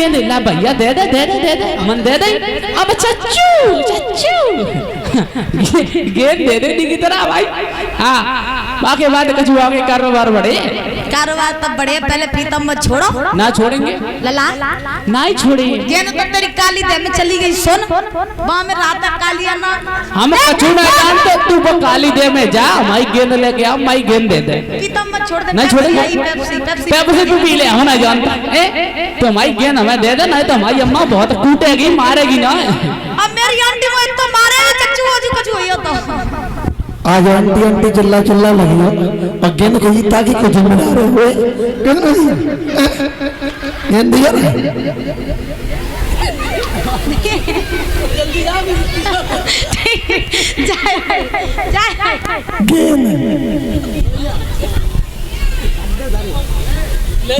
गेंद ला भैया दे दे दे दे दे दे अमन दे दे अब चच्चू चच्चू गेंद दे दे दी की तरह भाई। हाँ बाकी बात कछु आगे कारोबार बढ़े कारोबार तब बढ़े पहले प्रीतम मत छोड़ो ना छोड़ेंगे लला ना ही छोड़ेंगे। गेंद तो तेरी काली दे में चली गई सुन वहां में रात कालिया ना हम कछु ना जानते तू वो काली दे में जा माई गेंद लेके आ माई गेंद दे दे प्रीतम मत छोड़ दे नहीं छोड़ेंगे पेप्सी तू पी ले हम ना जानता तो माई गेंद हमें दे दे नहीं तो हमारी अम्मा बहुत कूटेगी मारेगी ना। अब मेरी आंटी को तो मारेगा चच्चू हो कछु होइयो तो आज आंटी आंटी चिल्ला चिल्ला लगी हो और गेंद को जीता की कुछ जिम्मेदार हुए गेंद दिया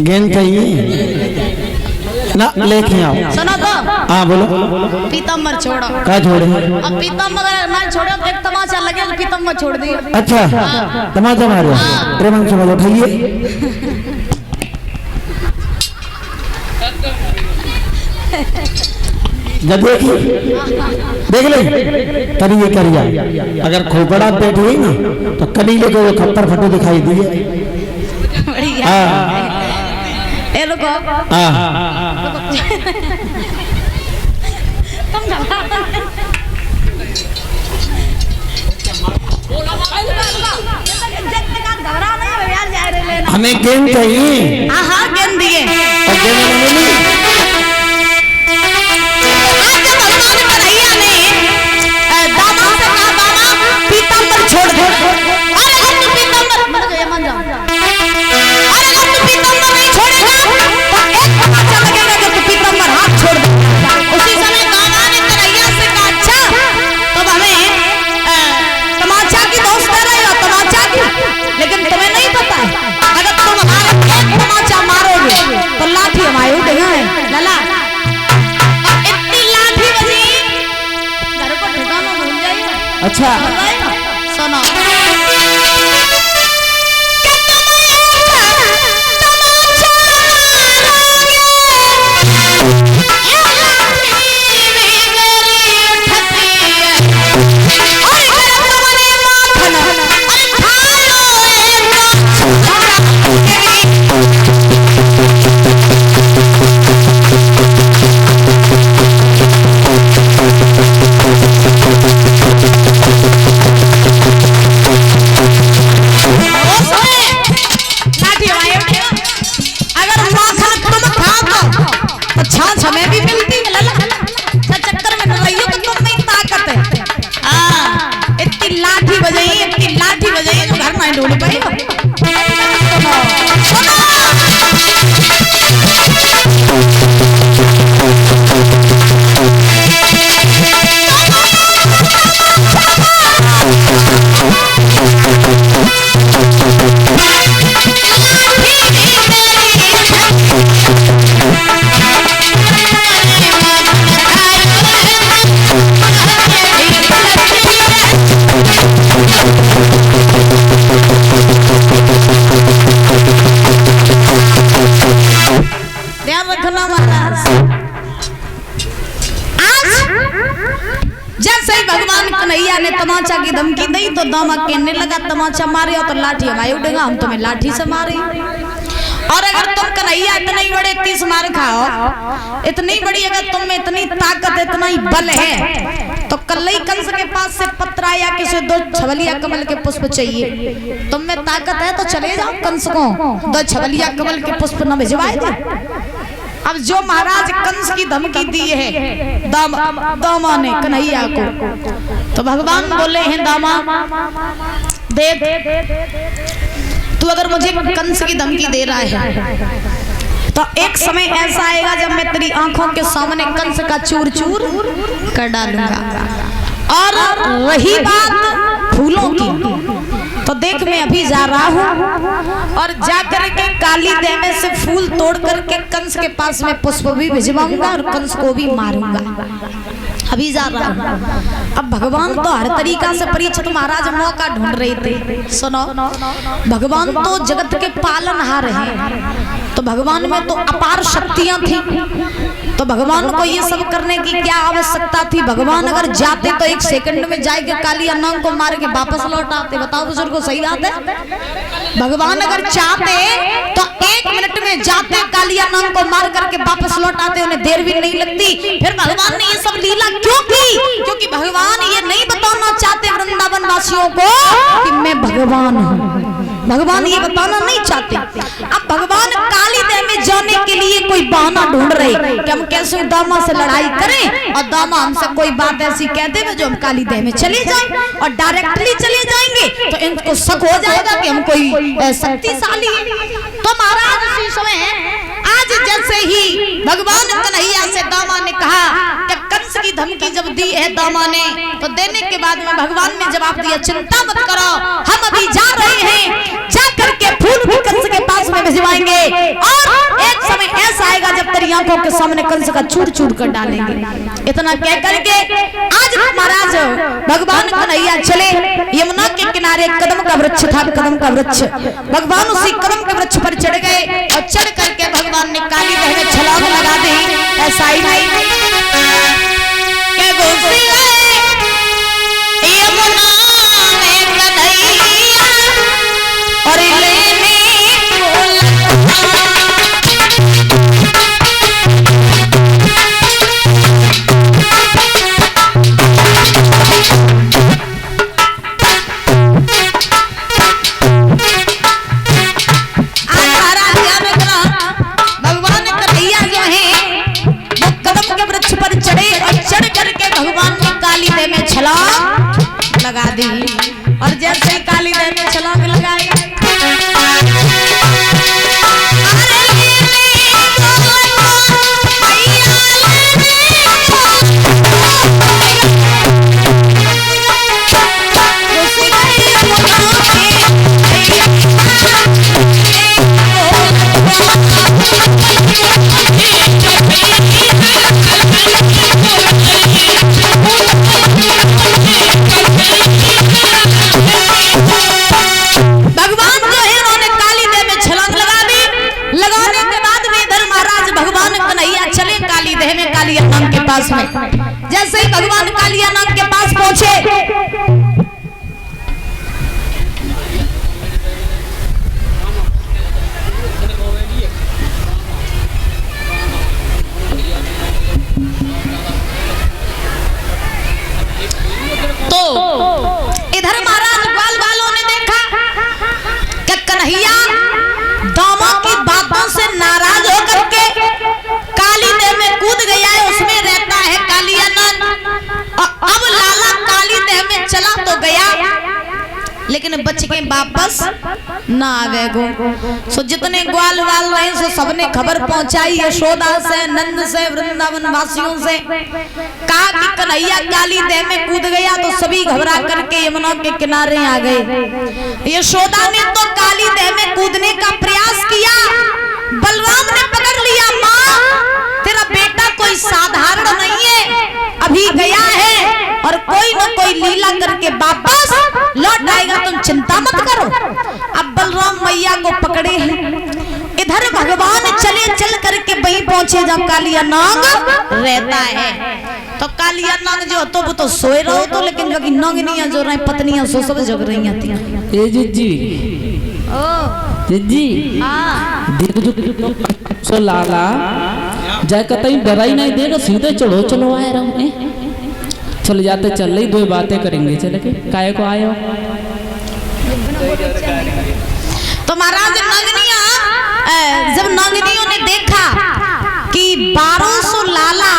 गेंद चाहिए ना लेके आओ सुनो तो हाँ बोलो पीतम्बर छोड़ो क्या छोड़े अब पीतम्बर अगर ना छोड़ो तो एक तमाचा लगे तो पीतम्बर छोड़ दियो। अच्छा तमाचा मारो प्रेम से बोलो उठाइए जब देख ले तरी ये करिया अगर खोपड़ा बैठ हुई ना तो कलीले को वो खप्पर फटे दिखाई दिए। बढ़िया ए रुको तुम हमें गेंद चाहिए। हाँ गेंद दिए और गेंद पीतम्बर छोड़ दो अरे तू पीतम्बर मर गया मान जाओ अरे तू पीतम्बर नहीं छोड़ेगा तो एक तमाचा लगेगा कि तू पीतम्बर हाथ छोड़ दे। उसी समय दामा ने कन्हैया से कहा अच्छा तब हमें तमाचा की दोस्त दे रहे हो तमाचा की लेकिन तुम्हें नहीं पता है अगर तुम हमारा एक तमाचा मारोगे तो लाठी हमारे उठेगा लला इतनी लाठी बजी घर को ठिकाना भूल जाइए। अच्छा सुनो हमें भी मिलती है लला चक्कर में रहियो तो तुम में ताकत है। इतनी लाठी बजाई तो घर में ढूंढ पाई कन्हैया ने तमाचा की धमकी दी तो दामा कहने लगा तमाचा मारे तो लाठी हमारे उठेगा हम तुम्हें लाठी से मारे और अगर तुम कन्हैया इतने बड़े 30 मार खाओ इतनी बड़ी अगर तुम में इतनी ताकत इतना ही बल है तो कल्लई कंस के पास से पत्र आया कि उसे 2 छबलिया कमल के पुष्प चाहिए। तुम में ताकत है तो चले जाओ कंस को 2 छबलिया कमल के पुष्प न भिजवाए दे। अब जो महाराज कंस की धमकी दी है दामा ने कन्हैया को तो भगवान बोले हैं दामा देख तू अगर मुझे कंस की धमकी दे रहा है तो एक समय ऐसा आएगा जब मैं तेरी आंखों के सामने कंस का चूर चूर कर डालूंगा। और रही बात फूलों की तो देख मैं अभी जा रहा हूँ और जाकर के काली देवे से फूल तोड़ करके कंस के पास में पुष्प भी भिजवाऊंगा और कंस को भी मारूंगा। अभी जा रहा हूँ। अब भगवान तो हर तरीका से परीक्षित महाराज मौका ढूंढ रहे थे। सुनो भगवान तो जगत के पालनहार हैं तो भगवान में तो अपार शक्तियां थी तो भगवान को ये सब करने की क्या आवश्यकता थी? भगवान अगर जाते तो 1 सेकंड में जाके कालिया नाग को मार के वापस लौट आते। बताओ बुजुर्गों, सही बात है? भगवान अगर चाहते तो 1 मिनट में जाते कालिया नाग को मार करके वापस लौट आते, उन्हें देर भी नहीं लगती। फिर भगवान ने ये सब लीला क्यों की? क्योंकि भगवान ये नहीं बताना चाहते वृंदावन वासियों को कि मैं भगवान हूँ। भगवान ये बताना नहीं चाहते। अब भगवान काली देह में जाने के लिए कोई बहाना ढूंढ रहे कि हम कैसे दामा से लड़ाई करें और दामा हमसे कोई बात ऐसी कह दे जो हम काली देह में चले जाएं और डायरेक्टली चले जाएंगे तो इनको शक हो जाएगा कि हम कोई शक्तिशाली है। तो महाराज उसी समय आज जैसे ही भगवान कन्हैया से दामा ने कहा कि कंस की धमकी जब दी है दामा ने, तो देने के बाद में भगवान ने जवाब दिया, चिंता मत करो, हम अभी जा रहे हैं, जा करके फूल भी कंस के पास में भिजवाएंगे और एक समय ऐसा आएगा जब तेरी आंखों के सामने कंस का चूर चूर कर डालेंगे। इतना कह करके आज महाराज भगवान कन्हैया चले यमुना के किनारे। कदम का वृक्ष था, कदम का वृक्ष। भगवान उसी कदम के वृक्ष पर चढ़ गए और चढ़ करके भगवान ने काली देह में छलांग लगा दी। ऐसा ही नहीं यमुना में कन्हैया और लेने छलांग लगा दी। और जैसे ही काली देह में छलांग लगाई, में जैसे ही भगवान कालिया नाग के पास पहुंचे, तो इधर महाराज ग्वाल वालों ने देखा कि कन्हैया दामा की बातों से नाराज होकर के काली देह में कूद गया है, उसमें रहता है कालिया नाग। और अब लाला काली देह में चला तो गया लेकिन बच के वापस ना आ गए गो। सो जितने ग्वाल वाल रहे सो सबने खबर पहुंचाई यशोदा से, नंद से, वृंदावन वासियों से, कहा कि कन्हैया काली देह में कूद गया। तो सभी घबरा करके यमुना के किनारे आ गए। यशोदा ने तो काली देह में कूदने का प्रयास किया, बलराम ने पकड़ लिया, माँ तेरा बेटा कोई साधारण नहीं है, अभी गया है और कोई न कोई लीला करके वापस लौट आएगा, तुम चिंता मत करो। अब बलराम मैया को पकड़े हैं। इधर भगवान चल करके वहीं पहुंचे जब कालिया नाग रहता है। तो कालिया नाग जो तो वो तो सोए रहो तो, लेकिन बाकी नागिनियां जो रही पत्नियां सो सब जग रही थी। ए जिज्जी जिज्जी देख जो सो लाला जाए कतई डराई नहीं देगा, सीधे चलो चलो आए रहो। चल जाते चल रही, दो बातें करेंगे, चल के काय को आयो। तो महाराज जब नागिनियों ने देखा कि 1200 लाला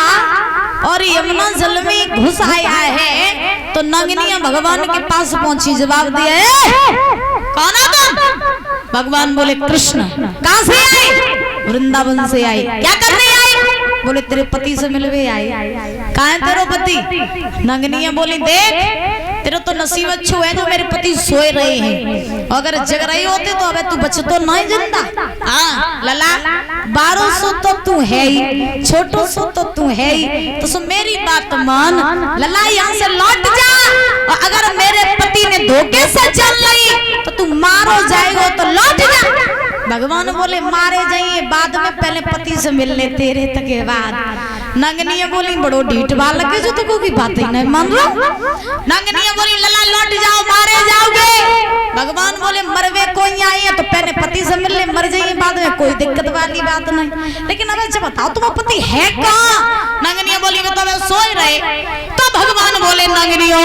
और यमुना जल में घुस आया है, तो नागिनियां भगवान के पास पहुंची, जवाब दिया, कौन है तुम? भगवान बोले कृष्ण। कहां से आए? वृंदावन से आए। क्या करने आए? बोले तेरे पति से मिलवे आए। कहां है तेरा पति? नागिनियां बोली, देख तेरा तो नसीब अच्छो है जो मेरे पति सोए रहे हैं, अगर जग रहे होते तो अब तू बच तो नहीं जिंदा। हाँ लला 1200 तो तू है ही, छोटो सो तो तू है ही, तो सो मेरी बात मान, लला यहाँ से लौट जा, और अगर मेरे पति ने धोखे से चल ली तो तू मारो जाएगा, तो लौट जा। भगवान बोले मारे जाइए बाद में, पहले पति से मिलने तेरे तक के बाद। नंगनिया बोली बड़ो ढीठ बाल लगे जो तो की बात ही नहीं मान रहा। नंगनिया बोली लला लौट जाओ मारे जाओगे। भगवान बोले मरवे कोई आई है तो पहले पति से मिल ले, मर जाइए बाद में कोई दिक्कत वाली बात नहीं। लेकिन अब अच्छा बताओ तुम्हारा पति है कहाँ? नंगनिया बोली मैं तो सोए रहे। तो भगवान बोले नंगनियों